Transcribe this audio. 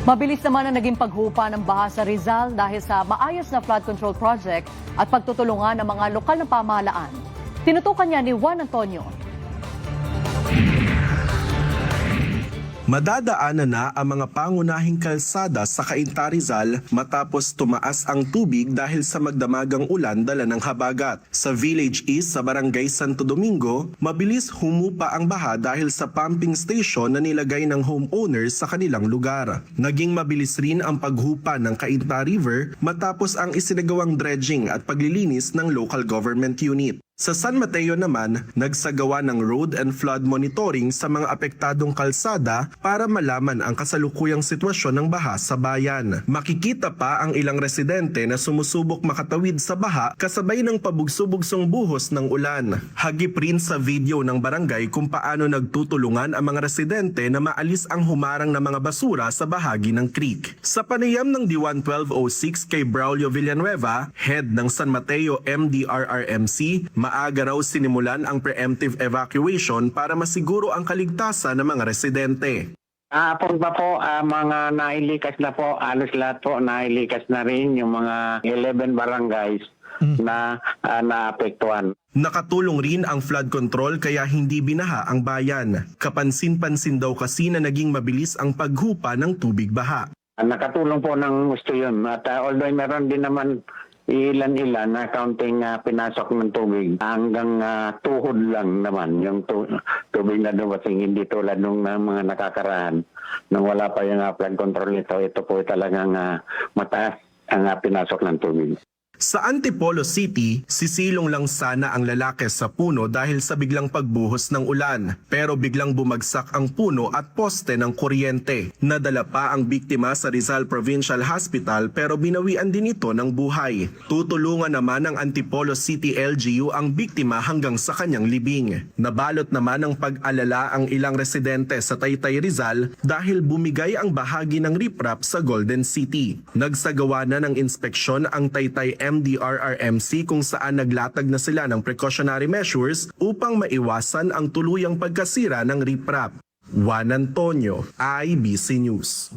Mabilis naman ang naging paghupa ng baha sa Rizal dahil sa maayos na flood control project at pagtutulungan ng mga lokal na pamahalaan. Tinutukan niya ni Juan Antonio. Madadaanan na ang mga pangunahing kalsada sa Cainta, Rizal matapos tumaas ang tubig dahil sa magdamagang ulan dala ng habagat. Sa Village East sa Barangay Santo Domingo, mabilis humupa ang baha dahil sa pumping station na nilagay ng homeowners sa kanilang lugar. Naging mabilis rin ang paghupa ng Cainta River matapos ang isinagawang dredging at paglilinis ng local government unit. Sa San Mateo naman, nagsagawa ng road and flood monitoring sa mga apektadong kalsada para malaman ang kasalukuyang sitwasyon ng baha sa bayan. Makikita pa ang ilang residente na sumusubok makatawid sa baha kasabay ng pabugso-bugsong buhos ng ulan. Hagip rin sa video ng barangay kung paano nagtutulungan ang mga residente na maalis ang humarang na mga basura sa bahagi ng creek. Sa panayam ng D1 1206 kay Braulio Villanueva, head ng San Mateo MDRRMC, maaga raw sinimulan ang preemptive evacuation para masiguro ang kaligtasan ng mga residente. Hapon pa po, mga nailikas na po, halos lahat po nailikas na rin yung mga 11 barangays na naapektuhan. Nakatulong rin ang flood control kaya hindi binaha ang bayan. Kapansin-pansin daw kasi na naging mabilis ang paghupa ng tubig baha. Nakatulong po ng gusto yun. At although meron din naman ilan-ilan na counting pinasok ng tubig, hanggang tuhod lang naman yung tubig na dumating, hindi tulad nung mga nakakaraan nung wala pa yung flood control nito. Ito po talagang mataas ang pinasok ng tubig. Sa Antipolo City, sisilong lang sana ang lalaki sa puno dahil sa biglang pagbuhos ng ulan. Pero biglang bumagsak ang puno at poste ng kuryente. Nadala pa ang biktima sa Rizal Provincial Hospital pero binawian din ito ng buhay. Tutulungan naman ng Antipolo City LGU ang biktima hanggang sa kanyang libing. Nabalot naman ng pag-alala ang ilang residente sa Taytay Rizal dahil bumigay ang bahagi ng riprap sa Golden City. Nagsagawa na ng inspeksyon ang Taytay MDRRMC kung saan naglatag na sila ng precautionary measures upang maiwasan ang tuluyang pagkasira ng riprap. Juan Antonio, IBC News.